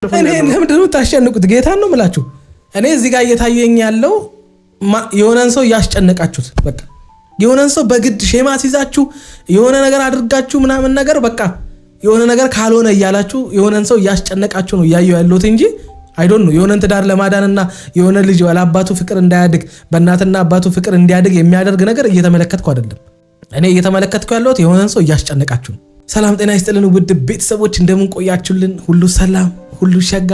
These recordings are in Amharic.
እኔ ለምንድነው ታሸንቁት? ጌታን ነው የምላችሁ። እኔ እዚህ ጋር እየታየኝ ያለው የሆነን ሰው ያስጨነቃችሁት፣ በቃ የሆነን ሰው በግድ ሼማ ሲዛችሁ የሆነ ነገር አድርጋችሁ ምናምን ነገር በቃ የሆነ ነገር ካልሆነ እያላችሁ የሆነን ሰው ያስጨነቃችሁ ነው ያየው ያለሁት እንጂ አይ ዶንት ኖ የሆነን ትዳር ለማዳንና የሆነ ልጅ ወላባቱ ፍቅር እንዳያድግ በእናትና አባቱ ፍቅር እንዲያድግ የሚያደርግ ነገር እየተመለከትኩ አይደለም። እኔ እየተመለከትኩ ያለሁት የሆነን ሰው ያስጨነቃችሁ ነው። ሰላም ጤና ይስጥልን ውድ ቤተሰቦች፣ እንደምን ቆያችሁልን? ሁሉ ሰላም፣ ሁሉ ሸጋ።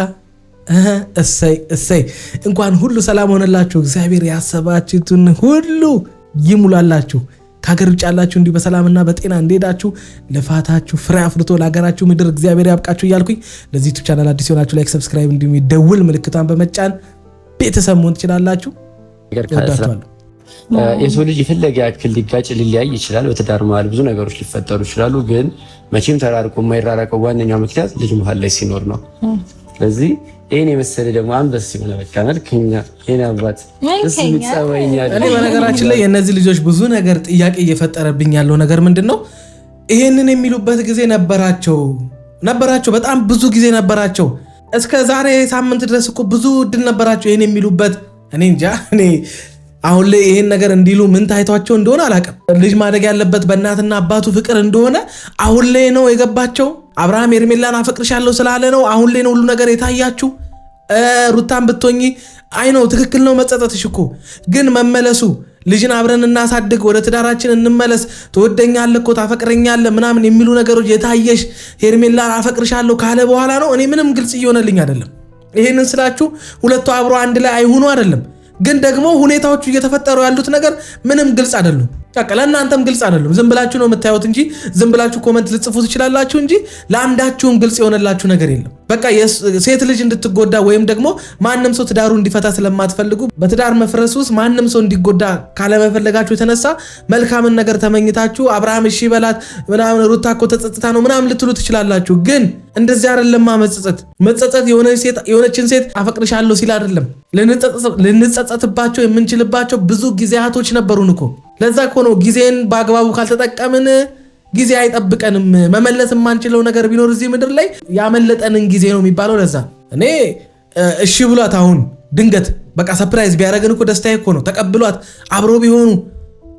እሰይ እንኳን ሁሉ ሰላም ሆነላችሁ። እግዚአብሔር ያሰባችሁትን ሁሉ ይሙላላችሁ። ከሀገር ውጭ ያላችሁ እንዲሁ በሰላምና በጤና እንደሄዳችሁ ልፋታችሁ ፍሬ አፍርቶ ለሀገራችሁ ምድር እግዚአብሔር ያብቃችሁ እያልኩኝ ለዚህ ዩቲዩብ ቻናል አዲስ ሆናችሁ ላይክ፣ ሰብስክራይብ እንዲሁም ደውል ምልክቷን በመጫን ቤተሰብ መሆን ትችላላችሁ። ወዳችኋለሁ። የሰው ልጅ የፈለገ ያክል ሊጋጭ ሊለያይ ይችላል። በትዳር መሀል ብዙ ነገሮች ሊፈጠሩ ይችላሉ። ግን መቼም ተራርቆ የማይራራቀው ዋነኛው ምክንያት ልጅ መሀል ላይ ሲኖር ነው። ስለዚህ ይሄን የመሰለ ደግሞ አንበስ ሲሆነ በቃ መልከኛ የኔ አባት እሱ ይጻወኛል። እኔ በነገራችን ላይ የነዚህ ልጆች ብዙ ነገር ጥያቄ እየፈጠረብኝ ያለው ነገር ምንድነው? ይሄንን የሚሉበት ጊዜ ነበራቸው፣ በጣም ብዙ ጊዜ ነበራቸው። እስከ ዛሬ ሳምንት ድረስ እኮ ብዙ እድል ነበራቸው ይሄን የሚሉበት። እኔ እንጃ እኔ አሁን ላይ ይሄን ነገር እንዲሉ ምን ታይቷቸው እንደሆነ አላውቅም። ልጅ ማደግ ያለበት በእናትና አባቱ ፍቅር እንደሆነ አሁን ላይ ነው የገባቸው። አብርሃም ሄርሜላን አፈቅርሻለሁ ስላለ ነው አሁን ላይ ነው ሁሉ ነገር የታያችሁ። ሩታን ብትሆኚ አይ ነው ትክክል ነው መጸጸትሽ እኮ፣ ግን መመለሱ ልጅን አብረን እናሳድግ፣ ወደ ትዳራችን እንመለስ፣ ትወደኛለህ እኮ ታፈቅረኛለህ ምናምን የሚሉ ነገሮች የታየሽ ሄርሜላን አፈቅርሻለሁ ካለ በኋላ ነው። እኔ ምንም ግልጽ እየሆነልኝ አይደለም። ይሄንን ስላችሁ ሁለቱ አብሮ አንድ ላይ አይሆኑ አይደለም፣ ግን ደግሞ ሁኔታዎቹ እየተፈጠሩ ያሉት ነገር ምንም ግልጽ አይደሉም። በቃ ለእናንተም ግልጽ አይደሉም። ዝም ብላችሁ ነው የምታዩት እንጂ ዝም ብላችሁ ኮመንት ልጽፉ ትችላላችሁ እንጂ ለአንዳችሁም ግልጽ የሆነላችሁ ነገር የለም። በቃ ሴት ልጅ እንድትጎዳ ወይም ደግሞ ማንም ሰው ትዳሩ እንዲፈታ ስለማትፈልጉ በትዳር መፍረስ ውስጥ ማንም ሰው እንዲጎዳ ካለመፈለጋችሁ የተነሳ መልካምን ነገር ተመኝታችሁ አብርሃም እሺ በላት ምናምን ሩታ እኮ ተጸጽታ ነው ምናምን ልትሉ ትችላላችሁ። ግን እንደዚህ አይደለም። መጸጸት የሆነችን ሴት አፈቅርሻለሁ ሲል አይደለም። ልንጸጸትባቸው የምንችልባቸው ብዙ ጊዜያቶች ነበሩን እኮ። ለዛ እኮ ነው ጊዜን በአግባቡ ካልተጠቀምን ጊዜ አይጠብቀንም። መመለስ የማንችለው ነገር ቢኖር እዚህ ምድር ላይ ያመለጠንን ጊዜ ነው የሚባለው። ለዛ እኔ እሺ ብሏት አሁን ድንገት በቃ ሰርፕራይዝ ቢያደርግን እኮ ደስታዬ እኮ ነው። ተቀብሏት አብሮ ቢሆኑ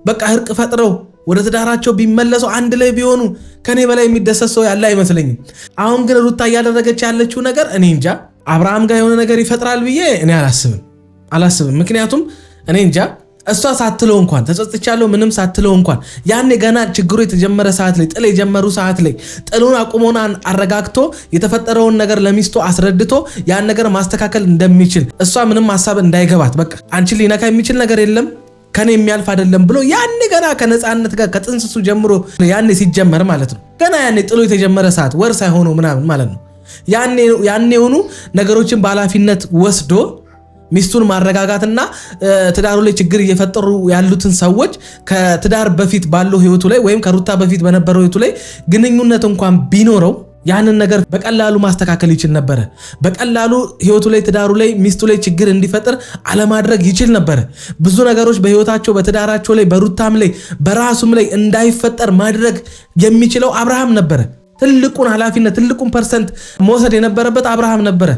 በቃ እርቅ ፈጥረው ወደ ትዳራቸው ቢመለሱ አንድ ላይ ቢሆኑ ከኔ በላይ የሚደሰት ሰው ያለ አይመስለኝም። አሁን ግን ሩታ እያደረገች ያለችው ነገር እኔ እንጃ አብርሃም ጋር የሆነ ነገር ይፈጥራል ብዬ እኔ አላስብም። ምክንያቱም እኔ እንጃ እሷ ሳትለው እንኳን ተጸጽቻለሁ ምንም ሳትለው እንኳን ያኔ ገና ችግሩ የተጀመረ ሰዓት ላይ ጥል የጀመሩ ሰዓት ላይ ጥሉን አቁሞና አረጋግቶ የተፈጠረውን ነገር ለሚስቱ አስረድቶ ያን ነገር ማስተካከል እንደሚችል እሷ ምንም ሐሳብ እንዳይገባት በቃ አንቺ ሊነካ የሚችል ነገር የለም ከኔ የሚያልፍ አይደለም ብሎ ያኔ ገና ከነፃነት ጋር ከጥንስሱ ጀምሮ ያኔ ሲጀመር ማለት ነው። ገና ያኔ ጥሉ የተጀመረ ሰዓት ወር ሳይሆነው ምናምን ማለት ነው። ያኔ ሆኑ ነገሮችን በኃላፊነት ወስዶ ሚስቱን ማረጋጋትና ትዳሩ ላይ ችግር እየፈጠሩ ያሉትን ሰዎች ከትዳር በፊት ባለው ህይወቱ ላይ ወይም ከሩታ በፊት በነበረው ህይወቱ ላይ ግንኙነት እንኳን ቢኖረው ያንን ነገር በቀላሉ ማስተካከል ይችል ነበር። በቀላሉ ህይወቱ ላይ ትዳሩ ላይ ሚስቱ ላይ ችግር እንዲፈጠር አለማድረግ ይችል ነበር። ብዙ ነገሮች በህይወታቸው በትዳራቸው ላይ በሩታም ላይ በራሱም ላይ እንዳይፈጠር ማድረግ የሚችለው አብርሃም ነበር። ትልቁን ኃላፊነት ትልቁን ፐርሰንት መውሰድ የነበረበት አብርሃም ነበር።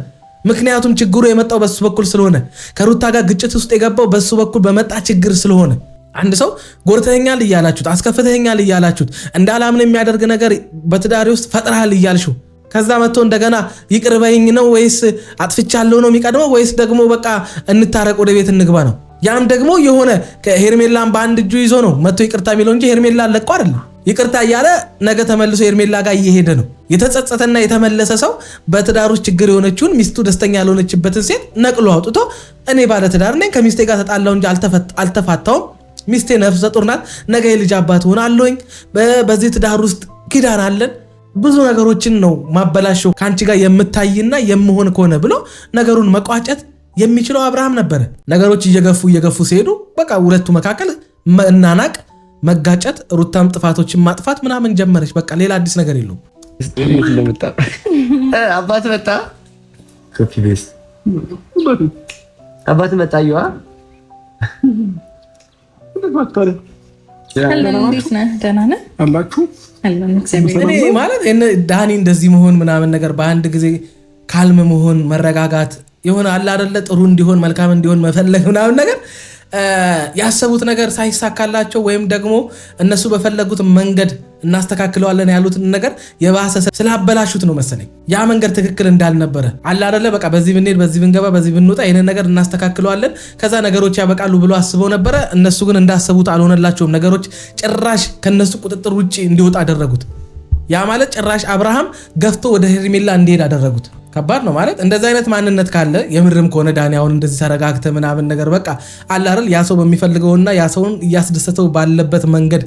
ምክንያቱም ችግሩ የመጣው በሱ በኩል ስለሆነ ከሩታ ጋር ግጭት ውስጥ የገባው በሱ በኩል በመጣ ችግር ስለሆነ አንድ ሰው ጎርተኛል እያላችሁት አስከፍተኛል እያላችሁት እንዳላምን የሚያደርግ ነገር በትዳሪ ውስጥ ፈጥረሃል እያልሽው ከዛ መጥቶ እንደገና ይቅር በይኝ ነው ወይስ አጥፍቻለሁ ነው የሚቀድመው ወይስ ደግሞ በቃ እንታረቅ ወደ ቤት እንግባ ነው? ያም ደግሞ የሆነ ሄርሜላን በአንድ እጁ ይዞ ነው መጥቶ ይቅርታ የሚለው እንጂ ሄርሜላን ለቆ አይደለም። ይቅርታ እያለ ነገ ተመልሶ ሄርሜላ ጋር እየሄደ ነው። የተጸጸተና የተመለሰ ሰው በትዳሩ ችግር የሆነችውን ሚስቱ ደስተኛ ያልሆነችበትን ሴት ነቅሎ አውጥቶ እኔ ባለ ትዳር ነኝ ከሚስቴ ጋር ተጣላሁ እንጂ አልተፋታውም፣ ሚስቴ ነፍሰ ጡር ናት፣ ነገ የልጅ አባት ሆናለሁኝ፣ በዚህ ትዳር ውስጥ ኪዳን አለን፣ ብዙ ነገሮችን ነው ማበላሸው ከአንቺ ጋር የምታይና የምሆን ከሆነ ብሎ ነገሩን መቋጨት የሚችለው አብርሃም ነበረ። ነገሮች እየገፉ ሲሄዱ በቃ ሁለቱ መካከል መናናቅ መጋጨት ሩታም ጥፋቶችን ማጥፋት ምናምን ጀመረች። በቃ ሌላ አዲስ ነገር የለውም። አባት መጣ ኮፒ ቤስ አባት መጣ ይዋ እንዴት ነህ? ደህና ነህ? አላችሁ? እኔ ማለት ዳኒ እንደዚህ መሆን ምናምን ነገር በአንድ ጊዜ ካልም መሆን መረጋጋት የሆነ አለ አይደለ ጥሩ እንዲሆን መልካም እንዲሆን መፈለግ ምናምን ነገር ያሰቡት ነገር ሳይሳካላቸው ወይም ደግሞ እነሱ በፈለጉት መንገድ እናስተካክለዋለን ያሉትን ነገር የባሰ ስላበላሹት ነው መሰለኝ ያ መንገድ ትክክል እንዳልነበረ አለ አይደለ በቃ በዚህ ብንሄድ በዚህ ብንገባ በዚህ ብንወጣ ይሄን ነገር እናስተካክለዋለን ከዛ ነገሮች ያበቃሉ ብሎ አስበው ነበር እነሱ ግን እንዳሰቡት አልሆነላቸውም ነገሮች ጭራሽ ከነሱ ቁጥጥር ውጪ እንዲወጣ አደረጉት ያ ማለት ጭራሽ አብርሃም ገፍቶ ወደ ሄርሜላ እንዲሄድ አደረጉት ከባድ ነው ማለት እንደዛ አይነት ማንነት ካለ የምርም ከሆነ ዳንያውን እንደዚህ ተረጋግተ ምናምን ነገር በቃ አለ አይደል ያ ሰው በሚፈልገውና ያ ሰውን ያስደሰተው ባለበት መንገድ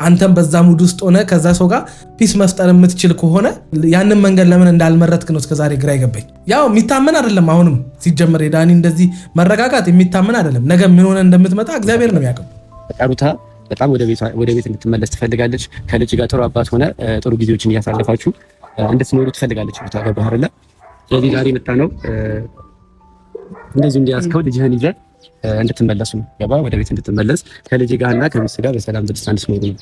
አንተም በዛ ሙድ ውስጥ ሆነ ከዛ ሰው ጋር ፒስ መፍጠር የምትችል ከሆነ ያንን መንገድ ለምን እንዳልመረጥክ ነው እስከዛሬ ግራ ይገባኝ ያው የሚታመን አይደለም አሁንም ሲጀመር የዳኒ እንደዚህ መረጋጋት የሚታመን አይደለም ነገ ምን ሆነ እንደምትመጣ እግዚአብሔር ነው የሚያውቀው ሩታ በጣም ወደ ቤት እንድትመለስ ትፈልጋለች ከልጅ ጋር ጥሩ አባት ሆነ ጥሩ ጊዜዎችን እያሳለፋችሁ እንድትኖሩ ትፈልጋለች ሩታ ገባህ አይደል ስለዚህ ዛሬ መጣ ነው እንደዚህ እንዲያስከው ልጅህን ይዘህ እንድትመለሱ ነው ገባ ወደ ቤት እንድትመለስ ከልጅ ጋርና ከሚስት ጋር በሰላም በደስታ እንድትኖሩ ነው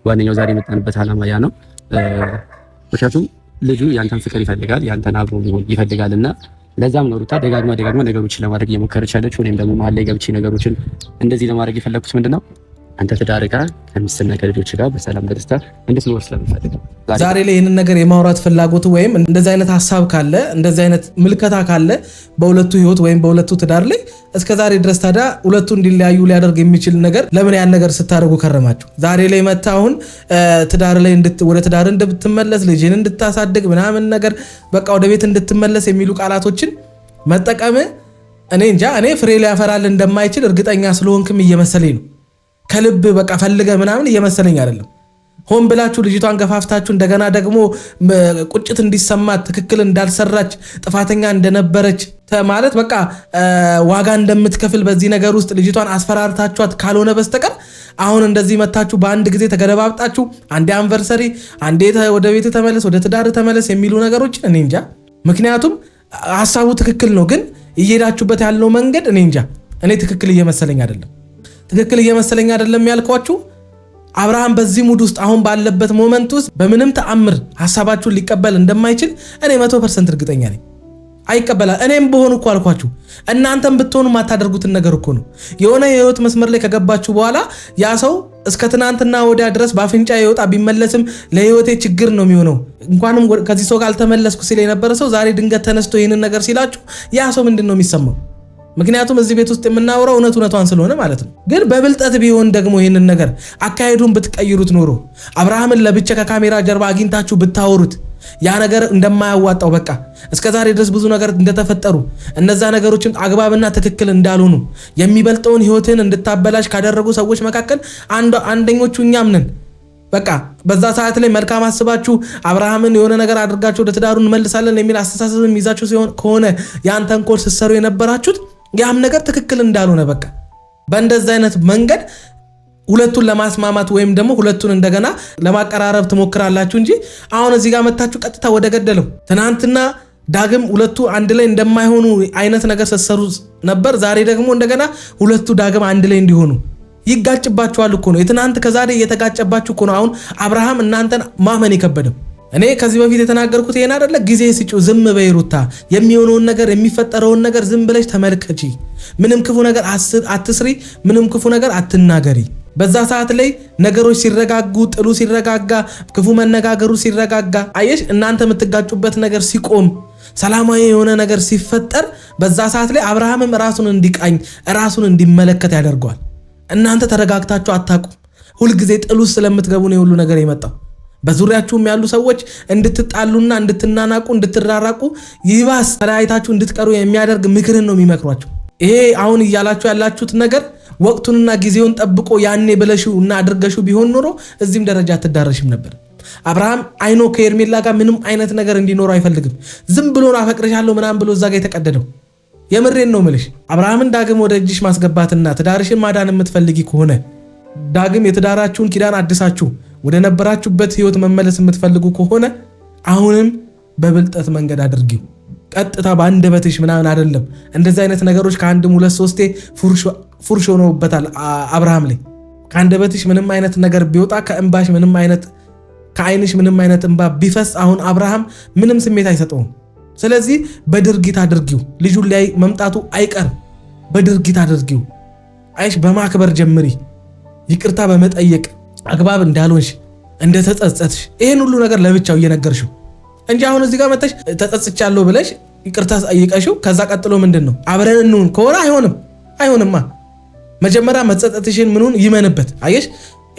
ዋነኛው ዛሬ መጣንበት ዓላማ ያ ነው ምክንያቱም ልጁ ያንተን ፍቅር ይፈልጋል ያንተን አብሮ መሆን ይፈልጋልና ለዛም ነው ሩታ ደጋግማ ነገሮችን ለማድረግ እየሞከረች ያለችው እኔም ደግሞ መሀል ላይ ገብቼ ነገሮችን እንደዚህ ለማድረግ የፈለኩት ምንድነው አንተ ትዳር ጋር ከሚስትና ከልጆች ጋር በሰላም በደስታ እንድትኖር ስለምፈልግ ዛሬ ላይ ይሄንን ነገር የማውራት ፍላጎቱ ወይም እንደዚህ አይነት ሐሳብ ካለ እንደዚህ አይነት ምልከታ ካለ በሁለቱ ህይወት ወይም በሁለቱ ትዳር ላይ እስከ ዛሬ ድረስ ታዲያ ሁለቱ እንዲለያዩ ሊያደርግ የሚችል ነገር ለምን ያን ነገር ስታደርጉ ከረማችሁ ዛሬ ላይ መጣ አሁን ትዳር ላይ ወደ ትዳር እንድትመለስ ልጅን እንድታሳድግ ምናምን ነገር በቃ ወደ ቤት እንድትመለስ የሚሉ ቃላቶችን መጠቀም እኔ እንጃ እኔ ፍሬ ሊያፈራል እንደማይችል እርግጠኛ ስለሆንክም እየመሰለኝ ነው ከልብ በቃ ፈልገ ምናምን እየመሰለኝ አይደለም ሆን ብላችሁ ልጅቷን ገፋፍታችሁ እንደገና ደግሞ ቁጭት እንዲሰማት ትክክል እንዳልሰራች ጥፋተኛ እንደነበረች ማለት በቃ ዋጋ እንደምትከፍል በዚህ ነገር ውስጥ ልጅቷን አስፈራርታችኋት ካልሆነ በስተቀር አሁን እንደዚህ መታችሁ በአንድ ጊዜ ተገለባብጣችሁ አንዴ አንቨርሰሪ አንዴ ወደ ቤት ተመለስ ወደ ትዳር ተመለስ የሚሉ ነገሮች እኔ እንጃ ምክንያቱም ሐሳቡ ትክክል ነው ግን እየሄዳችሁበት ያለው መንገድ እኔ እንጃ እኔ ትክክል እየመሰለኝ አይደለም ያልኳችሁ አብርሃም በዚህ ሙድ ውስጥ አሁን ባለበት ሞመንት ውስጥ በምንም ተአምር ሐሳባችሁን ሊቀበል እንደማይችል እኔ 100% እርግጠኛ ነኝ አይቀበላል እኔም በሆነ እኮ አልኳችሁ እናንተም ብትሆኑ ማታደርጉትን ነገር እኮ ነው የሆነ የህይወት መስመር ላይ ከገባችሁ በኋላ ያ ሰው እስከ ትናንትና ወዲያ ድረስ ባፍንጫ ይወጣ ቢመለስም ለህይወቴ ችግር ነው የሚሆነው እንኳንም ከዚህ ሰው ጋር አልተመለስኩ ሲል የነበረ ሰው ዛሬ ድንገት ተነስቶ ይሄንን ነገር ሲላችሁ ያ ሰው ምንድነው የሚሰማው ምክንያቱም እዚህ ቤት ውስጥ የምናወራው እውነቷን ስለሆነ ማለት ነው ግን በብልጠት ቢሆን ደግሞ ይሄንን ነገር አካሄዱን ብትቀይሩት ኖሮ አብርሃምን ለብቻ ከካሜራ ጀርባ አግኝታችሁ ብታወሩት ያ ነገር እንደማያዋጣው በቃ እስከዛሬ ድረስ ብዙ ነገር እንደተፈጠሩ እነዛ ነገሮችም አግባብና ትክክል እንዳልሆኑ የሚበልጠውን ህይወትን እንድታበላሽ ካደረጉ ሰዎች መካከል አንደኞቹ እኛም ነን በቃ በዛ ሰዓት ላይ መልካም አስባችሁ አብርሃምን የሆነ ነገር አድርጋችሁ ወደ ትዳሩ እንመልሳለን የሚል አስተሳሰብም ይዛችሁ ሲሆን ከሆነ ያን ተንኮል ስትሰሩ የነበራችሁት ያም ነገር ትክክል እንዳልሆነ በቃ በእንደዛ አይነት መንገድ ሁለቱን ለማስማማት ወይም ደግሞ ሁለቱን እንደገና ለማቀራረብ ትሞክራላችሁ እንጂ አሁን እዚህ ጋር መታችሁ ቀጥታ ወደ ገደለው ትናንትና ዳግም ሁለቱ አንድ ላይ እንደማይሆኑ አይነት ነገር ስትሰሩ ነበር ዛሬ ደግሞ እንደገና ሁለቱ ዳግም አንድ ላይ እንዲሆኑ ይጋጭባችኋል እኮ ነው የትናንት ከዛሬ እየተጋጨባችሁ እኮ ነው አሁን አብርሃም እናንተን ማመን የከበደው እኔ ከዚህ በፊት የተናገርኩት ይሄን አይደለ ጊዜ ሲጩ ዝም በይ ሩታ የሚሆነውን ነገር የሚፈጠረውን ነገር ዝም ብለሽ ተመልከቺ ምንም ክፉ ነገር አትስሪ ምንም ክፉ ነገር አትናገሪ በዛ ሰዓት ላይ ነገሮች ሲረጋጉ ጥሉ ሲረጋጋ ክፉ መነጋገሩ ሲረጋጋ አየሽ እናንተ የምትጋጩበት ነገር ሲቆም ሰላማዊ የሆነ ነገር ሲፈጠር በዛ ሰዓት ላይ አብርሃምም ራሱን እንዲቃኝ ራሱን እንዲመለከት ያደርገዋል እናንተ ተረጋግታችሁ አታቁ ሁሉ ጊዜ ጥሉ ስለምትገቡ ነው ሁሉ ነገር የመጣው በዙሪያችሁም ያሉ ሰዎች እንድትጣሉና እንድትናናቁ እንድትራራቁ ይባስ ተለያይታችሁ እንድትቀሩ የሚያደርግ ምክርን ነው የሚመክሯችሁ ይሄ አሁን እያላችሁ ያላችሁት ነገር ወቅቱንና ጊዜውን ጠብቆ ያኔ ብለሽው እና አድርገሽው ቢሆን ኖሮ እዚህም ደረጃ አትዳረሽም ነበር አብርሃም አይኖ ከሄርሜላ ጋር ምንም አይነት ነገር እንዲኖር አይፈልግም ዝም ብሎ አፈቅርሻለሁ ምናምን ብሎ እዛ ጋር የተቀደደው የምሬን ነው ምልሽ አብርሃምን ዳግም ወደ እጅሽ ማስገባትና ትዳርሽን ማዳን የምትፈልጊ ከሆነ ዳግም የትዳራችሁን ኪዳን አድሳችሁ ወደ ነበራችሁበት ህይወት መመለስ የምትፈልጉ ከሆነ አሁንም በብልጠት መንገድ አድርጊው ቀጥታ ባንደበትሽ ምናምን አይደለም እንደዚህ አይነት ነገሮች ከአንድም ሁለት ሶስቴ ፉርሽ ሆነውበታል አብርሃም ላይ ከአንደበትሽ ምንም አይነት ነገር ቢወጣ ከእንባሽ ምንም አይነት ከአይንሽ ምንም አይነት እንባ ቢፈስ አሁን አብርሃም ምንም ስሜት አይሰጠውም ስለዚህ በድርጊት አድርጊው። ልጁን ላይ መምጣቱ አይቀርም። በድርጊት አድርጊው። አይሽ በማክበር ጀምሪ። ይቅርታ በመጠየቅ አግባብ እንዳልሆንሽ እንደተጸጸትሽ ይሄን ሁሉ ነገር ለብቻው እየነገርሽው እንጂ አሁን እዚህ ጋር መተሽ ተጸጽቻለሁ ብለሽ ይቅርታ ጠይቀሽው ከዛ ቀጥሎ ምንድነው አብረን እንሁን ከሆነ አይሆንማ። መጀመሪያ መጸጸትሽን ምኑን ይመንበት። አየሽ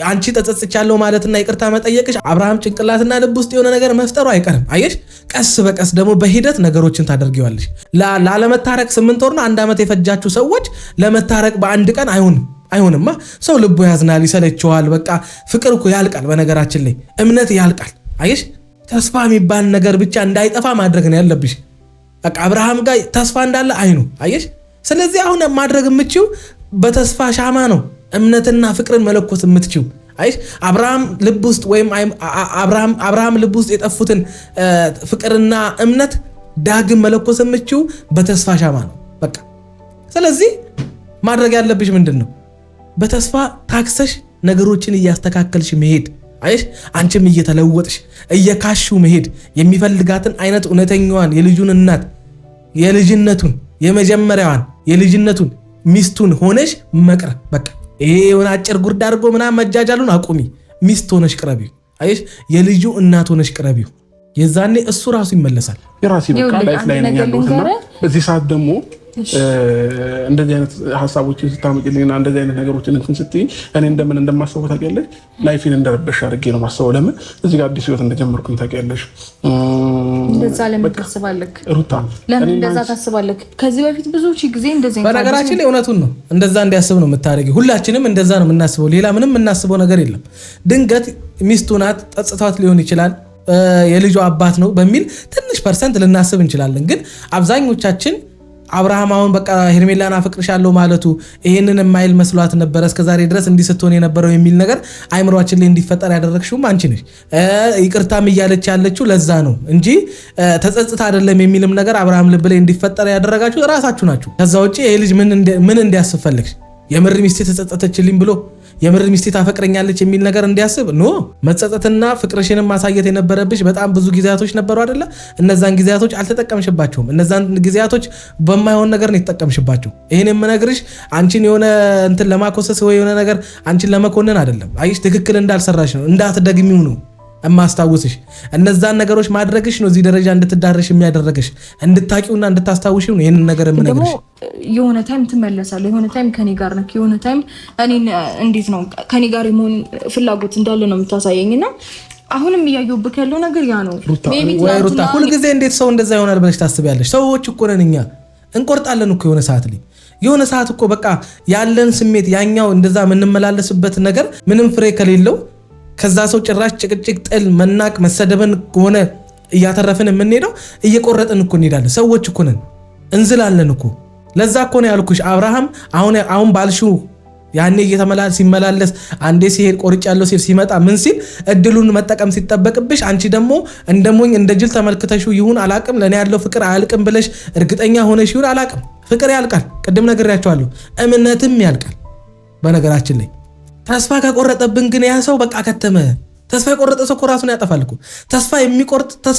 አንቺ ተጸጽቻለሁ ማለትና ይቅርታ መጠየቅሽ አብርሃም ጭንቅላትና ልብ ውስጥ የሆነ ነገር መፍጠሩ አይቀርም። አየሽ ቀስ በቀስ ደግሞ በሂደት ነገሮችን ታደርጊዋለሽ። ላለመታረቅ 8 ወርና 1 ዓመት የፈጃችሁ ሰዎች ለመታረቅ በአንድ ቀን አይሆንማ። ሰው ልቡ ያዝናል፣ ይሰለችዋል። በቃ ፍቅር እኮ ያልቃል። በነገራችን ላይ እምነት ያልቃል። አየሽ ተስፋ የሚባል ነገር ብቻ እንዳይጠፋ ማድረግ ነው ያለብሽ። በቃ አብርሃም ጋር ተስፋ እንዳለ አይኑ አየሽ። ስለዚህ አሁን ማድረግ የምትችው በተስፋ ሻማ ነው እምነትና ፍቅርን መለኮስ የምትችው። አይሽ አብርሃም ልብ ውስጥ ወይም አብርሃም ልብ ውስጥ የጠፉትን ፍቅርና እምነት ዳግም መለኮስ የምትችው በተስፋ ሻማ ነው በቃ። ስለዚህ ማድረግ ያለብሽ ምንድነው? በተስፋ ታክሰሽ ነገሮችን እያስተካከልሽ መሄድ። አይሽ አንቺም እየተለወጥሽ እየካሹ መሄድ የሚፈልጋትን አይነት እውነተኛዋን የልጁን እናት የልጅነቱን የመጀመሪያዋን የልጅነቱን ሚስቱን ሆነሽ መቅረብ በቃ። ይሄ የሆነ አጭር ጉርድ አድርጎ ምናምን መጃጃሉን አቁሚ። ሚስት ሆነሽ ቅረቢው። አይሽ የልጁ እናት ሆነሽ ቅረቢው። የዛኔ እሱ ራሱ ይመለሳል። የራሴ በቃ ላይፍ ላይ ነኝ ያለሁትና በዚህ ሰዓት ደግሞ እንደዚህ አይነት ሀሳቦችን ስታመጪልኝና እንደዚህ አይነት ነገሮችን እንትን ስትይ እኔ እንደምን እንደማስበው ታውቂያለሽ። ላይፌን እንደረበሽ አድርጌ ነው ማስበው። ለምን እዚህ ጋር አዲስ ህይወት እንደጀመርኩኝ ታውቂያለሽ። እንደዛ ለምን ታስባለህ ሩታ? ለምን እንደዛ ታስባለህ? ከዚህ በፊት ብዙ ጊዜ እንደዚህ በነገራችን ላይ እውነቱን ነው። እንደዛ እንዲያስብ ነው የምታደርጊው። ሁላችንም እንደዛ ነው የምናስበው። ሌላ ምንም የምናስበው ነገር የለም። ድንገት ሚስቱ ናት ጠጽቷት ሊሆን ይችላል፣ የልጁ አባት ነው በሚል ትንሽ ፐርሰንት ልናስብ እንችላለን። ግን አብዛኞቻችን አብርሃም አሁን በቃ ሄርሜላን አፈቅርሻለሁ ማለቱ ይሄንን የማይል መስሏት ነበር እስከዛሬ ድረስ እንዲህ ስትሆን የነበረው የሚል ነገር አይምሮአችን ላይ እንዲፈጠር ያደረግሽውም አንቺ ነሽ። ይቅርታም እያለች ያለችው ለዛ ነው እንጂ ተጸጽታ አይደለም የሚልም ነገር አብርሃም ልብ ላይ እንዲፈጠር ያደረጋችሁ ራሳችሁ ናችሁ። ከዛ ውጪ ይሄ ልጅ ምን እንዲያስብ ፈልግሽ? የምር ሚስቴ ተጸጸተችልኝ ብሎ የምር ሚስቴ ታፈቅረኛለች የሚል ነገር እንዲያስብ ኖ። መጸጸትና ፍቅርሽንም ማሳየት የነበረብሽ በጣም ብዙ ጊዜያቶች ነበሩ አይደለ? እነዛን ጊዜያቶች አልተጠቀምሽባቸውም። እነዛን ጊዜያቶች በማይሆን ነገር ነው የተጠቀምሽባቸው። ይሄን የምነግርሽ አንቺን የሆነ እንትን ለማኮሰስ ወይ የሆነ ነገር አንቺን ለመኮንን አይደለም። አይሽ ትክክል እንዳልሰራሽ ነው እንዳትደግሚው ነው እማስታውስሽ። እነዛን ነገሮች ማድረግሽ ነው እዚህ ደረጃ እንድትዳረሽ የሚያደረግሽ። እንድታቂውና እንድታስታውሽው ነው ይሄንን ነገር የምነግርሽ። የሆነ ታይም ትመለሳለህ። የሆነ ታይም ከኔ ጋር ነክ። የሆነ ታይም እኔን እንዴት ነው ከኔ ጋር የመሆን ፍላጎት እንዳለ ነው የምታሳየኝና አሁንም እያየሁብህ ያለው ነገር ያ ነው። ሩታ ሁልጊዜ እንዴት ሰው እንደዛ ይሆናል ብለሽ ታስቢያለሽ? ሰዎች እኮ ነን እኛ። እንቆርጣለን እኮ የሆነ ሰዓት እኮ በቃ ያለን ስሜት ያኛው እንደዛ የምንመላለስበት ነገር ምንም ፍሬ ከሌለው ከዛ ሰው ጭራሽ ጭቅጭቅ፣ ጥል፣ መናቅ፣ መሰደብን ሆነ እያተረፍን የምንሄደው እየቆረጥን እኮ እንሄዳለን። ሰዎች እኮ ነን፣ እንዝላለን እኮ። ለዛ እኮ ነው ያልኩሽ አብርሃም አሁን ባልሽው ያኔ ሲመላለስ አንዴ ሲሄድ ቆርጫለሁ ሲል ሲመጣ ምን ሲል እድሉን መጠቀም ሲጠበቅብሽ አንቺ ደግሞ እንደሞኝ እንደ ጅል ተመልክተሽው ይሁን አላቅም ለኔ ያለው ፍቅር አያልቅም ብለሽ እርግጠኛ ሆነሽ ይሁን አላቅም ፍቅር ያልቃል። ቅድም ነግሬያቸዋለሁ። እምነትም ያልቃል። በነገራችን ላይ ተስፋ ከቆረጠብን ግን ያ ሰው በቃ ከተመ። ተስፋ የቆረጠ ሰው እኮ ራሱን ያጠፋል እኮ። ተስፋ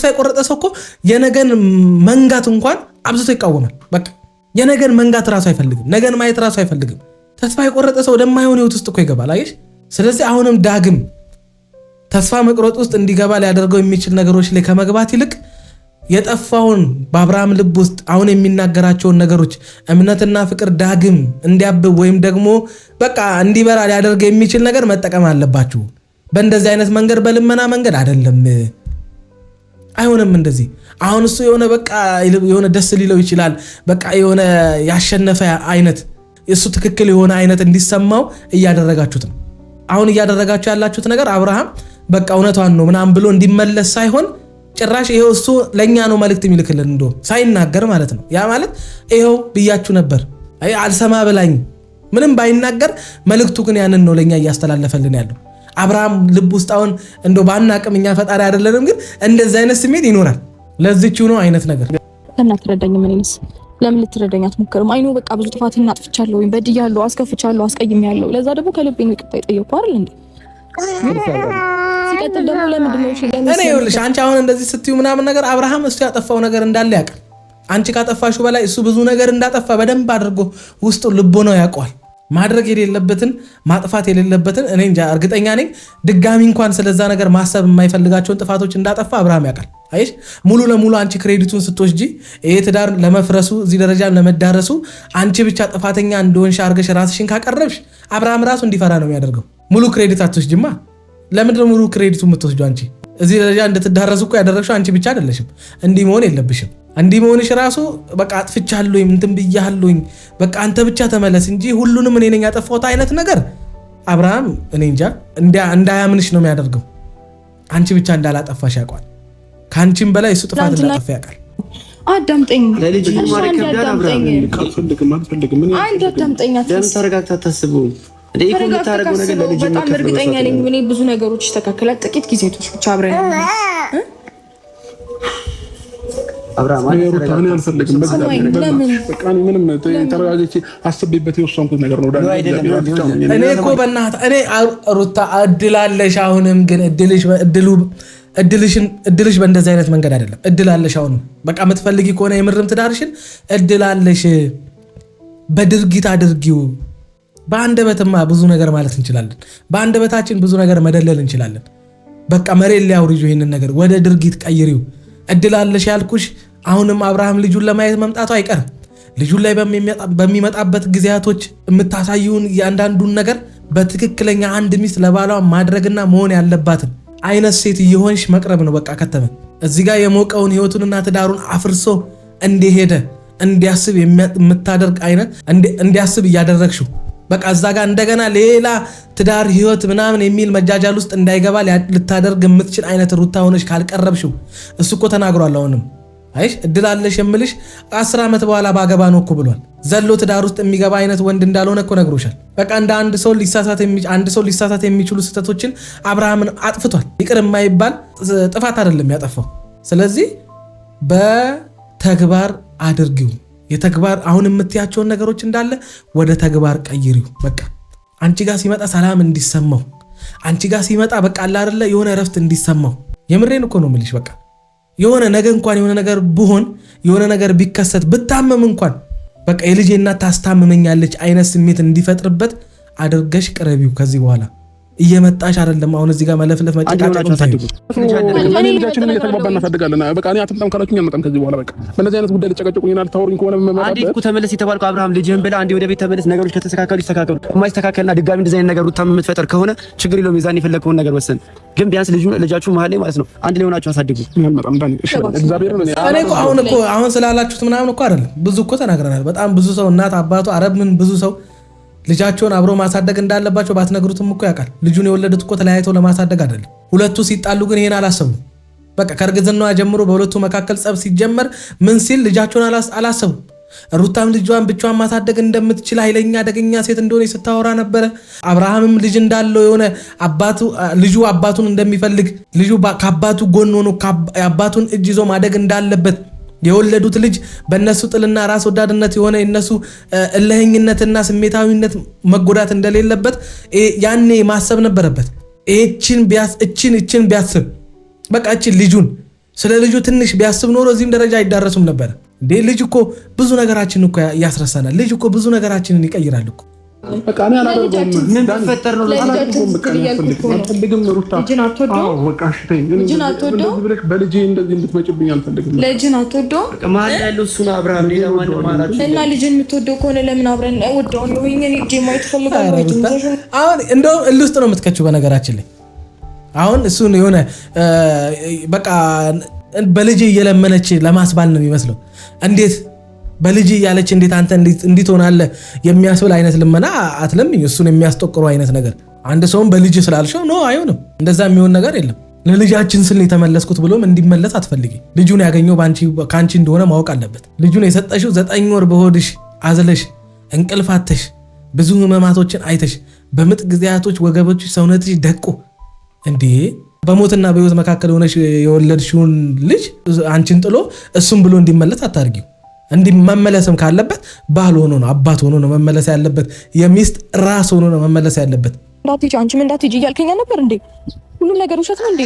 የቆረጠ ሰው እኮ የነገን መንጋት እንኳን አብዝቶ ይቃወማል። በቃ የነገን መንጋት ራሱ አይፈልግም። ነገን ማየት ራሱ አይፈልግም። ተስፋ የቆረጠ ሰው ወደማይሆን ህይወት ውስጥ እኮ ይገባል። አየሽ? ስለዚህ አሁንም ዳግም ተስፋ መቁረጥ ውስጥ እንዲገባ ሊያደርገው የሚችል ነገሮች ላይ ከመግባት ይልቅ የጠፋውን በአብርሃም ልብ ውስጥ አሁን የሚናገራቸውን ነገሮች እምነትና ፍቅር ዳግም እንዲያብብ ወይም ደግሞ በቃ እንዲበራ ሊያደርግ የሚችል ነገር መጠቀም አለባችሁ። በእንደዚህ አይነት መንገድ በልመና መንገድ አይደለም። አይሆንም እንደዚህ። አሁን እሱ የሆነ በቃ የሆነ ደስ ሊለው ይችላል። በቃ የሆነ ያሸነፈ አይነት እሱ ትክክል የሆነ አይነት እንዲሰማው እያደረጋችሁት ነው። አሁን እያደረጋችሁ ያላችሁት ነገር አብርሃም በቃ እውነቷን ነው ምናምን ብሎ እንዲመለስ ሳይሆን ጭራሽ ይሄው እሱ ለኛ ነው መልእክት የሚልክልን እንደው ሳይናገር ማለት ነው። ያ ማለት ይሄው ብያችሁ ነበር አልሰማ ብላኝ ምንም ባይናገር መልእክቱ ግን ያንን ነው ለኛ እያስተላለፈልን ያለው። አብርሃም ልብ ውስጥ አሁን እንደው ባናቅም እኛ ፈጣሪ አይደለንም፣ ግን እንደዚህ አይነት ስሜት ይኖራል። ለዚህው ነው አይነት ነገር ለምን አትረዳኝ? ለምን ልትረዳኝ አትሞክርም? አይኑ በቃ ብዙ ጥፋትና አጥፍቻለሁ ወይ በድያለሁ፣ አስከፍቻለሁ፣ አስቀይሜያለሁ። ለዛ ደግሞ ከልቤ ነው ይቅርታ የጠየቅኩ አይደል እንዴ? ሲቀጥል ደግሞ ለምንድን ነው እኔ ይኸውልሽ አንቺ አሁን እንደዚህ ስትዩ ምናምን ነገር አብርሃም እሱ ያጠፋው ነገር እንዳለ ያውቃል። አንቺ ካጠፋሹ በላይ እሱ ብዙ ነገር እንዳጠፋ በደንብ አድርጎ ውስጡ ልቦ ነው ያውቀዋል። ማድረግ የሌለበትን ማጥፋት የሌለበትን እኔ እንጃ እርግጠኛ ነኝ ድጋሚ እንኳን ስለዛ ነገር ማሰብ የማይፈልጋቸውን ጥፋቶች እንዳጠፋ አብርሃም ያውቃል። አይሽ ሙሉ ለሙሉ አንቺ ክሬዲቱን ስትወስጂ ይሄ ትዳር ለመፍረሱ እዚህ ደረጃ ለመዳረሱ አንቺ ብቻ ጥፋተኛ እንደሆንሽ አድርገሽ ራስሽን ካቀረብሽ አብርሃም ራሱ እንዲፈራ ነው የሚያደርገው። ሙሉ ክሬዲት አትወስጂማ። ለምንድን ነው ሙሉ ክሬዲቱን የምትወስጂው? አንቺ እዚህ ደረጃ እንድትዳረሱ እኮ ያደረግሽው አንቺ ብቻ አይደለሽም። እንዲህ መሆን የለብሽም። እንዲህ መሆንሽ ራሱ በቃ አጥፍቻለሁኝ እንትን ብያለሁኝ በቃ አንተ ብቻ ተመለስ እንጂ ሁሉንም እኔ ነኝ ያጠፋሁት አይነት ነገር አብርሃም እኔ እንጃ እንዳያምንሽ ነው የሚያደርገው። አንቺ ብቻ እንዳላጠፋሽ ያውቃል። ካንቺም በላይ እሱ ጥፋት እንዳጠፋ ያውቃል። አዳምጠኝ ለልጅ ማረክ ከብዳር አብርሃም በጣም እርግጠኛ ነኝ እኔ ብዙ ነገሮች ይስተካከላል። ጥቂት ጊዜቶች ብቻ አብረን አብርሃም እኔ አልፈልግም። በቃ ምንም ተረጋግቼ አስቤበት የወሰንኩት ነገር ነው። እኔ እኮ በእናትህ እኔ ሩታ እድላለሽ አሁንም ግን እድልሽ በእንደዚህ አይነት መንገድ አይደለም። እድላለሽ አሁንም በቃ የምትፈልጊ ከሆነ የምርም ትዳርሽን እድላለሽ በድርጊት አድርጊው። በአንደበትማ ብዙ ነገር ማለት እንችላለን። በአንደበታችን ብዙ ነገር መደለል እንችላለን። በቃ መሬት ላይ አውርጂው ይሄንን ነገር ወደ ድርጊት ቀይሪው። እድላለሽ ያልኩሽ አሁንም አብርሃም ልጁን ለማየት መምጣቱ አይቀርም። ልጁን ላይ በሚመጣበት ጊዜያቶች የምታሳዩን እያንዳንዱን ነገር በትክክለኛ አንድ ሚስት ለባሏ ማድረግና መሆን ያለባትን አይነት ሴት እየሆንሽ መቅረብ ነው። በቃ ከተመ እዚህ ጋር የሞቀውን ህይወቱንና ትዳሩን አፍርሶ እንደሄደ እንዲያስብ የምታደርግ አይነት እንዲያስብ እያደረግሽው በቃ እዛ ጋር እንደገና ሌላ ትዳር ህይወት ምናምን የሚል መጃጃል ውስጥ እንዳይገባ ልታደርግ የምትችል አይነት ሩታ ሆነሽ ካልቀረብሽው እሱ እኮ ተናግሯል። አሁንም አይሽ እድላለሽ የምልሽ 10 ዓመት በኋላ ባገባ ነው እኮ ብሏል። ዘሎ ትዳር ውስጥ የሚገባ አይነት ወንድ እንዳልሆነ እኮ ነግሮሻል። በቃ እንደ አንድ ሰው ሊሳሳት የሚችሉ ስህተቶችን አብርሃምን አጥፍቷል። ይቅር የማይባል ጥፋት አይደለም ያጠፋው። ስለዚህ በተግባር አድርጊው። የተግባር አሁን የምትያቸውን ነገሮች እንዳለ ወደ ተግባር ቀይሪው። በቃ አንቺ ጋር ሲመጣ ሰላም እንዲሰማው፣ አንቺ ጋር ሲመጣ በቃ አለ አይደለ የሆነ እረፍት እንዲሰማው። የምሬን እኮ ነው የምልሽ። በቃ የሆነ ነገ እንኳን የሆነ ነገር ብሆን የሆነ ነገር ቢከሰት ብታመም እንኳን በቃ የልጄ እናት ታስታምመኛለች አይነት ስሜት እንዲፈጥርበት አድርገሽ ቅረቢው። ከዚህ በኋላ እየመጣሽ አይደለም አሁን እዚህ ጋር መለፍለፍ መጨቃጨቅ እኔ ልጃችንን እየተግባባን እናሳድጋለን። በቃ እኔ አትምጣም ካላችሁኝ አልመጣም ከዚህ በኋላ በቃ በእነዚህ አይነት ጉዳይ ልጨቃጨቁኝና ልታወሩኝ ከሆነ አንዴ እኮ ተመለስ የተባልኩ አብርሃም ልጅህን ብለህ አንዴ ወደ ቤት ተመለስ። ነገሮች ከተስተካከሉ ይስተካከሉ። የማይስተካከልና ድጋሚ እንደዚህ አይነት ነገር ሩታም የምትፈጠር ከሆነ ችግር የለውም። የዛን የፈለግከውን ነገር ወሰን። ግን ቢያንስ ልጃችሁ መሀል ላይ ማለት ነው አንድ ላይ ሆናችሁ አሳድጉ። አሁን ስላላችሁት ምናምን እኮ አይደለም ብዙ እኮ ተናግረናል። በጣም ብዙ ሰው እናት አባቱ አረብ ምን ብዙ ሰው ልጃቸውን አብሮ ማሳደግ እንዳለባቸው ባትነግሩትም እኮ ያውቃል። ልጁን የወለዱት እኮ ተለያይተው ለማሳደግ አይደለም። ሁለቱ ሲጣሉ ግን ይሄን አላሰቡም። በቃ ከእርግዝናዋ ጀምሮ በሁለቱ መካከል ጸብ ሲጀመር ምን ሲል ልጃቸውን አላሰቡም። ሩታም ልጇን ብቻዋን ማሳደግ እንደምትችል ኃይለኛ አደገኛ ሴት እንደሆነ ስታወራ ነበረ። አብርሃምም ልጅ እንዳለው የሆነ ልጁ አባቱን እንደሚፈልግ ልጁ ከአባቱ ጎን ሆኖ የአባቱን እጅ ይዞ ማደግ እንዳለበት የወለዱት ልጅ በእነሱ ጥልና ራስ ወዳድነት የሆነ የነሱ እልህኝነትና ስሜታዊነት መጎዳት እንደሌለበት ያኔ ማሰብ ነበረበት። እችን ቢያስብ በቃ እችን ልጁን ስለ ልጁ ትንሽ ቢያስብ ኖሮ እዚህም ደረጃ አይዳረሱም ነበር። እንዴ ልጅ እኮ ብዙ ነገራችንን እኮ ያስረሳናል። ልጅ እኮ ብዙ ነገራችንን ይቀይራል እኮ። በቃ እኔ አላደርገውም። ምን ተፈጠር ነው? አልፈልግም። ሩታ በቃ እሺ ተይኝ። በልጄ እንደዚህ እንድትመጭብኝ አልፈልግም። ልጅን አትወደውም? በቃ መሀል ያለው እሱ ነው አብርሃም። ሌላ ማንም ማለት እና ልጅን የምትወደው ከሆነ ለምን አብረን ወደው ነው ወይ እኔ ልጄ ማየት ፈልጋለሁ። አሁን እንደውም እልህ ውስጥ ነው የምትከችው። በነገራችን ላይ አሁን እሱን የሆነ በቃ በልጄ እየለመነች ለማስባል ነው የሚመስለው። እንዴት በልጅ ያለች እንዴት አንተ እንዴት ሆናለህ የሚያስብል አይነት ልመና አትለምኝ። እሱን የሚያስጠቅሩ አይነት ነገር አንድ ሰውም በልጅ ስላልሽው ነው አይሆንም። እንደዛ የሚሆን ነገር የለም። ለልጃችን ስል የተመለስኩት ብሎም እንዲመለስ አትፈልጊ። ልጁን ያገኘው ካንቺ እንደሆነ ማወቅ አለበት። ልጁን የሰጠሽው 9 ወር በሆድሽ አዝለሽ እንቅልፋተሽ ብዙ ህመማቶችን አይተሽ በምጥ ጊዜያቶች ወገቦችሽ ሰውነትሽ ደቆ እንዴ በሞትና በህይወት መካከል ሆነሽ የወለድሽውን ልጅ አንቺን ጥሎ እሱም ብሎ እንዲመለስ አታርጊው። መመለስም ካለበት ባል ሆኖ ነው አባት ሆኖ ነው መመለስ ያለበት። የሚስት ራስ ሆኖ ነው መመለስ ያለበት። እንዳትጂ አንቺ ምን እንዳትጂ እያልከኝ ነበር እንዴ? ሁሉ ነገር ውሸት ነው እንዴ?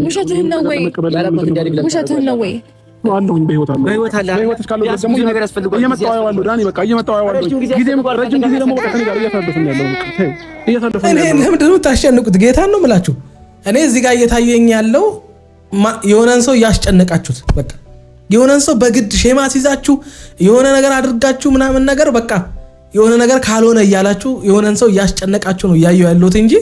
ውሸትህን ነው ወይ? ውሸትህን ነው ወይ? አለሁኝ በህይወት እስካለሁ ደግሞ እየመጣሁ አየዋለሁ። ዳኒ በቃ እየመጣሁ አየዋለሁ። ረጅም ጊዜ ደግሞ በቃ ከእኔ ጋር እያሳለፍን ያለው ለምንድን ነው የምታስጨንቁት? ጌታን ነው የምላችሁ። እኔ እዚህ ጋር እየታየኝ ያለው የሆነን ሰው እያስጨነቃችሁት፣ በቃ የሆነን ሰው በግድ ሼማ ሲይዛችሁ የሆነ ነገር አድርጋችሁ ምናምን ነገር በቃ የሆነ ነገር ካልሆነ እያላችሁ የሆነን ሰው እያስጨነቃችሁ ነው እያየሁ ያለሁት እንጂ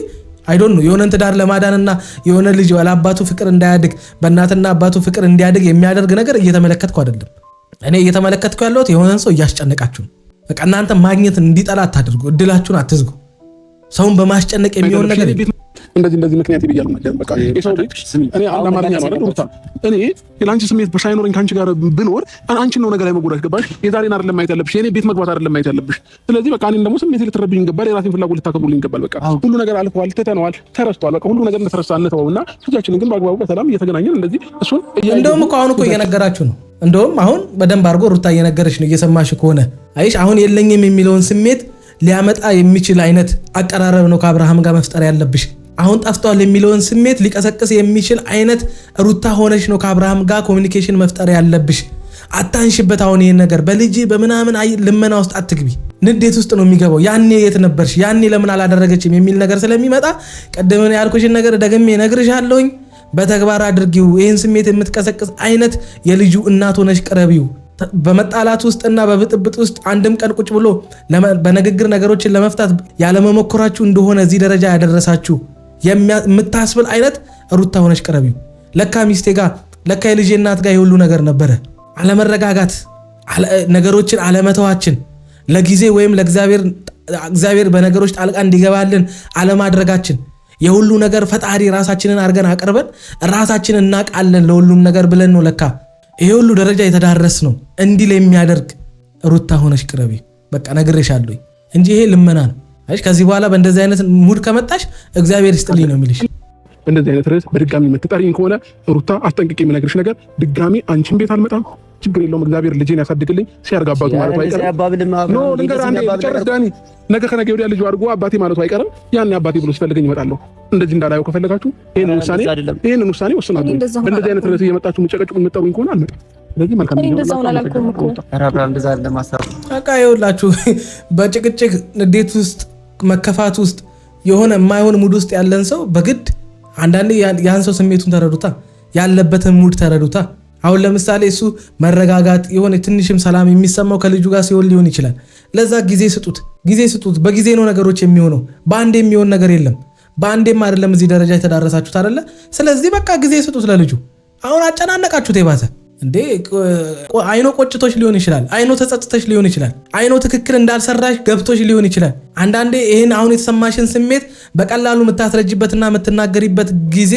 አይዶን ነው የሆነን ትዳር ለማዳንና የሆነ ልጅ ለአባቱ ፍቅር እንዳያድግ በእናትና አባቱ ፍቅር እንዲያድግ የሚያደርግ ነገር እየተመለከትኩ አይደለም። እኔ እየተመለከትኩ ያለሁት የሆነን ሰው እያስጨነቃችሁ ነው። በቃ እናንተ ማግኘት እንዲጠላ አታድርጉ፣ እድላችሁን አትዝጉ። ሰውን በማስጨነቅ የሚሆን ነገር እንደዚህ ምክንያት ይብያል ማለት በቃ የሰው ልጅ እኔ አንድ አማርኛ ነው አይደል? ሩታ እኔ የላንቺ ስሜት በሳይኖረኝ ካንቺ ጋር ብኖር አንቺን ነው ነገር ላይ መጎዳት ገባሽ? የዛሬን አይደለም ማየት ያለብሽ፣ የኔ ቤት መግባት አይደለም ማየት ያለብሽ። ስለዚህ በቃ እኔን ደግሞ ስሜት ልትረዱኝ ይገባል፣ የራሴን ፍላጎት ልታከብሩልኝ ይገባል። በቃ ሁሉ ነገር አልፏል፣ ትተነዋል፣ ተረስቷል። በቃ ሁሉ ነገር እንደተረሳ እንተወውና ልጃችንን ግን በአግባቡ በሰላም እየተገናኘን እንደዚህ እሱን እንደውም እኮ አሁን እኮ እየነገራችሁ ነው። እንደውም አሁን በደንብ አድርጎ ሩታ እየነገረች ነው፣ እየሰማሽ ከሆነ አይሽ አሁን የለኝም የሚለውን ስሜት ሊያመጣ የሚችል አይነት አቀራረብ ነው ከአብርሃም ጋር መፍጠር ያለብሽ። አሁን ጠፍቷል የሚለውን ስሜት ሊቀሰቅስ የሚችል አይነት ሩታ ሆነሽ ነው ከአብርሃም ጋር ኮሚኒኬሽን መፍጠር ያለብሽ። አታንሽበት። አሁን ይሄን ነገር በልጅ በምናምን ልመና ውስጥ አትግቢ። ንዴት ውስጥ ነው የሚገባው። ያኔ የት ነበርሽ? ያኔ ለምን አላደረገችም የሚል ነገር ስለሚመጣ ቀደምን ያልኩሽን ነገር ደግሜ ነግርሻለሁኝ። በተግባር አድርጊው። ይህን ስሜት የምትቀሰቅስ አይነት የልጁ እናት ሆነሽ ቅረቢው። በመጣላት ውስጥና በብጥብጥ ውስጥ አንድም ቀን ቁጭ ብሎ በንግግር ነገሮችን ለመፍታት ያለመሞከራችሁ እንደሆነ እዚህ ደረጃ ያደረሳችሁ የምታስብል አይነት ሩታ ሆነች ቀረቢው። ለካ ሚስቴ ጋር ለካ የልጄ እናት ጋር የሁሉ ነገር ነበረ። አለመረጋጋት፣ ነገሮችን አለመተዋችን፣ ለጊዜ ወይም ለእግዚአብሔር በነገሮች ጣልቃ እንዲገባልን አለማድረጋችን፣ የሁሉ ነገር ፈጣሪ ራሳችንን አድርገን አቅርበን ራሳችንን እናቃለን ለሁሉም ነገር ብለን ነው ለካ ይሄ ሁሉ ደረጃ የተዳረስ ነው እንዲል የሚያደርግ ሩታ ሆነች ቅረቢ። በቃ ነግሬሻለሁ እንጂ ይሄ ልመና ነው። አይሽ ከዚህ በኋላ በእንደዚህ አይነት ሙድ ከመጣሽ እግዚአብሔር ይስጥልኝ ነው የሚልሽ። እንደዚህ አይነት ርዕስ በድጋሚ የምትጠሪኝ ከሆነ ሩታ አስጠንቅቄ የምነግርሽ ነገር ድጋሚ አንቺን ቤት አልመጣም። ችግር የለውም። እግዚአብሔር ልጄን ያሳድግልኝ። ሲያርጋባቱ ማለቱ አይቀርም። ኖ ልንገር አንዴ ልጨርስ ዳኒ። ነገ ከነገ ወዲያ ልጁ አድርጎ አባቴ ማለቱ አይቀርም። ያኔ አባቴ ብሎ ሲፈልገኝ እመጣለሁ። እንደዚህ እንዳላየው ከፈለጋችሁ ይሄንን ውሳኔ ወስናለሁ። በእንደዚህ አይነት ርዕስ እየመጣችሁ የምጨቀጭቁ የምትጠሩኝ ከሆነ አልመጣም። ስለዚህ መልካም በቃ ይኸውላችሁ በጭቅጭቅ ንዴት ውስጥ መከፋት ውስጥ የሆነ የማይሆን ሙድ ውስጥ ያለን ሰው በግድ አንዳንዴ ያን ሰው ስሜቱን ተረዱታ፣ ያለበትን ሙድ ተረዱታ። አሁን ለምሳሌ እሱ መረጋጋት የሆነ ትንሽም ሰላም የሚሰማው ከልጁ ጋር ሲሆን ሊሆን ይችላል። ለዛ ጊዜ ስጡት። በጊዜ ነው ነገሮች የሚሆነው። በአንድ የሚሆን ነገር የለም። በአንዴም አይደለም እዚህ ደረጃ የተዳረሳችሁት አይደለ? ስለዚህ በቃ ጊዜ ስጡት ለልጁ። አሁን አጨናነቃችሁት የባሰ እንዴ። አይኖ ቆጭቶች ሊሆን ይችላል። አይኖ ተጸጽተሽ ሊሆን ይችላል። አይኖ ትክክል እንዳልሰራሽ ገብቶሽ ሊሆን ይችላል። አንዳንዴ ይህን አሁን የተሰማሽን ስሜት በቀላሉ የምታስረጅበትና የምትናገሪበት ጊዜ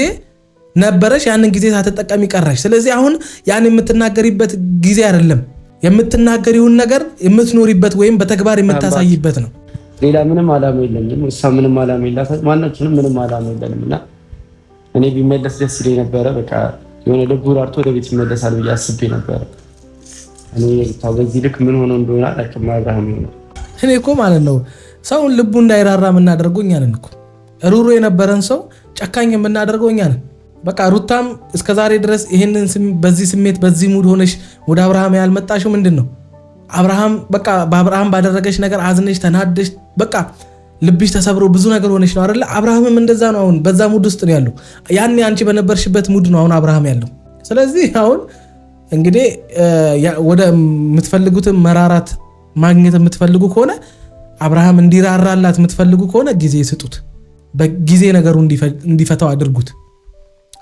ነበረሽ። ያንን ጊዜ ሳትጠቀሚ ቀረሽ። ስለዚህ አሁን ያን የምትናገሪበት ጊዜ አይደለም። የምትናገሪውን ነገር የምትኖሪበት ወይም በተግባር የምታሳይበት ነው። ሌላ ምንም አላማ የለንም። እሷ ምንም አላማ የላትም። ማናችንም ምንም አላማ የለንም እና እኔ ቢመለስ ደስ ይለኝ ነበረ። በቃ የሆነ ልቡ ራርቶ ወደ ቤት ይመለሳል ብዬ አስቤ ነበረ። እኔ በዚህ ልክ ምን ሆኖ እንደሆነ አላውቅም። አብርሃም ነው እኔ እኮ ማለት ነው ሰውን ልቡ እንዳይራራ የምናደርገው እኛ ነን እኮ። ሩሩ የነበረን ሰው ጨካኝ የምናደርገው እኛ ነን። በቃ ሩታም እስከዛሬ ድረስ ይሄንን በዚህ ስሜት በዚህ ሙድ ሆነሽ ወደ አብርሃም ያልመጣሽው ምንድን ነው? አብርሃም በቃ በአብርሃም ባደረገች ነገር አዝነሽ ተናደሽ በቃ ልብሽ ተሰብሮ ብዙ ነገር ሆነሽ ነው አይደለ? አብርሃምም እንደዛ ነው። አሁን በዛ ሙድ ውስጥ ነው ያለው። ያኔ አንቺ በነበርሽበት ሙድ ነው አሁን አብርሃም ያለው። ስለዚህ አሁን እንግዲህ ወደ የምትፈልጉትን መራራት ማግኘት የምትፈልጉ ከሆነ አብርሃም እንዲራራላት የምትፈልጉ ከሆነ ጊዜ ስጡት። በጊዜ ነገሩ እንዲፈታው አድርጉት።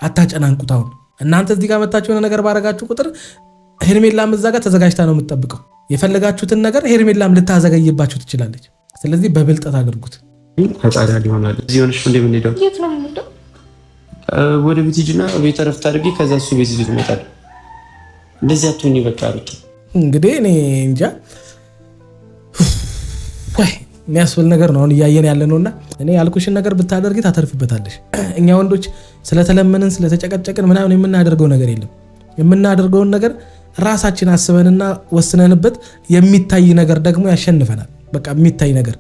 አታጨናንቁት። አሁን እናንተ እዚህ ጋር መታችሁ የሆነ ነገር ባረጋችሁ ቁጥር ሄርሜላም እዛ ጋር ተዘጋጅታ ነው የምትጠብቀው። የፈለጋችሁትን ነገር ሄርሜላም ልታዘገይባችሁ ትችላለች። ስለዚህ በብልጠት አድርጉት። ፈጣሪ ይሆናል። እዚህ ሆነሽ ምን ሄደው የት ነው የምንሄደው? ወደ ቤት ሂጂና ቤት ረፍት አድርጊ። ከዛ እሱ ቤት ይዞት ይመጣል። እንደዚህ አትሁኝ። በቃ አርቂ። እንግዲህ እኔ እንጃ ወይ የሚያስብል ነገር ነው አሁን እያየን ያለ ነውና እኔ ያልኩሽን ነገር ብታደርጊ ታተርፍበታለሽ። እኛ ወንዶች ስለተለመንን ስለተጨቀጨቅን ምናምን የምናደርገው ነገር የለም። የምናደርገውን ነገር ራሳችን አስበንና ወስነንበት የሚታይ ነገር ደግሞ ያሸንፈናል። በቃ የሚታይ ነገር